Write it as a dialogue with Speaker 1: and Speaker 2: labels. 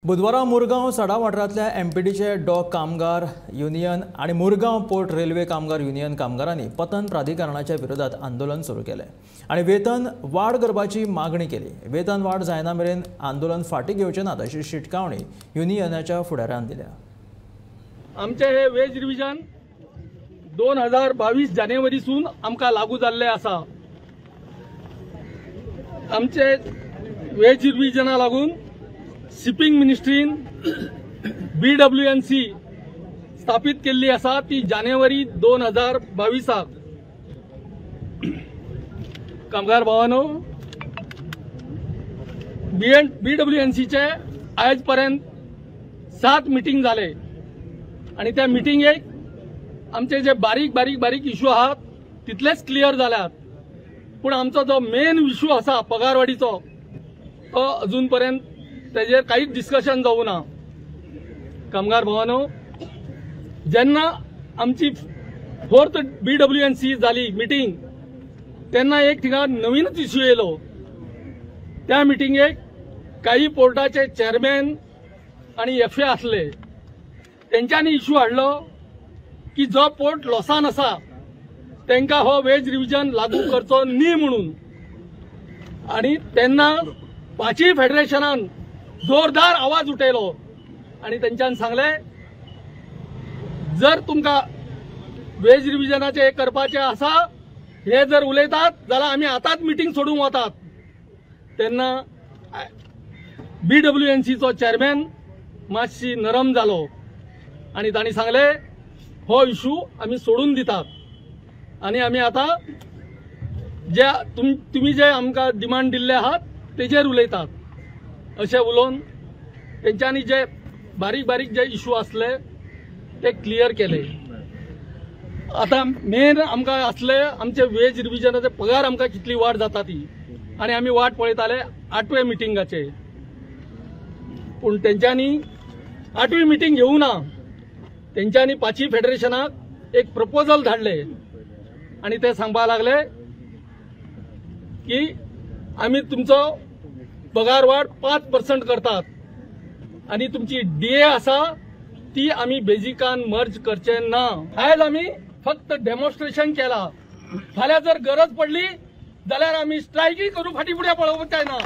Speaker 1: बुधवारा मुरगांव सडा वाठारांतल्या एमपीडीचे डॉक कामगार युनियन आणि मुरगांव पोर्ट रेल्वे कामगार युनियन कामगारांनी पतन प्राधिकरणाच्या विरोधात आंदोलन सुरू केले आणि वेतन वाड करपाची मागणी केली। वेतन वाड जायना मेरेन आंदोलन फाटी घेवचें ना अशी शिटकावणी युनियनाच्या फुडाऱ्यान दिल्या।
Speaker 2: आमचे हे वेज रिव्हिजन 2022 जानेवारीसून आमकां लागू जाल्ले आसा। आमचे वेज रिव्हिजना लागून शिपिंग मिनिस्ट्रीन BWNC स्थापित केल्ली आसा ती जानेवारी 2022 कामगार भावांनो, BWNC चे आज पर्यंत 7 मीटिंग जाले आणि त्या मीटिंगेक आमचे जे बारीक इश्यू आहात तितलेच क्लियर जाल्यात, पण आमचो जो मेन इश्यू आसा पगारवाडीचो तो अजून पर्यंत तेजेर काहीच डिस्कशन जावं ना। कामगार भावांनो, जेन्ना आमची 4th BWNC जाली मीटिंग तेन्ना एक ठिकाण नवीनच इश्यू येयलो। त्या मीटिंगेक काही पोर्टाचे चेअरमॅन आणि FA आसले, तेंच्यांनी इश्यू हाडलो की जो पोर्ट लॉसान आसा तेंकां हो वेज रिव्हिजन लागू करचो न्ही म्हणून। आणि तेन्ना 5 फेडरेशनान जोरदार आवाज उठयलो आणि तेंच्यान सांगले जर तुमकां वेज रिव्हिजनाचे हे करपाचे आसा, हे जर उलयतात जाल्यार आमी आतांच मीटिंग सोडूंक वतात। तेन्ना BWNC चो चेअरमॅन मातशी नरम जालो आणि तांणी सांगले हो इश्यू आमी सोडून दितात आणि आमी आता जे तुम्ही जे आमकां डिमांड दिल्ले आहात तेजेर उलयतात अशें उलोवन तेंच्यांनी जे बारीक जे इश्यू आसले ते क्लियर केले। आता मेन आमकां आसले आमचे वेज रिव्हिजनाचे पगार आमकां कितली वाड जाता ती, आणि आमी वाट पळयताले 8वे मिटिंगाचे, पूण तेंच्यांनी 8वी मिटिंग घेवूं ना। तेंच्यांनी 5 फेडरेशनाक एक प्रपोजल धाडले आणि ते सांगपा लागले की आमी तुमचो पगार वाड 5% करतात आणि तुमची DA आसा ती आमी बेजिकान मर्ज करचे ना। आज आमी फक्त डेमॉन्स्ट्रेशन केला, फाल्यां जर गरज पडली जाल्यार आमी स्ट्रायकी करू, फाटीफुडें पळोवपाचें ना।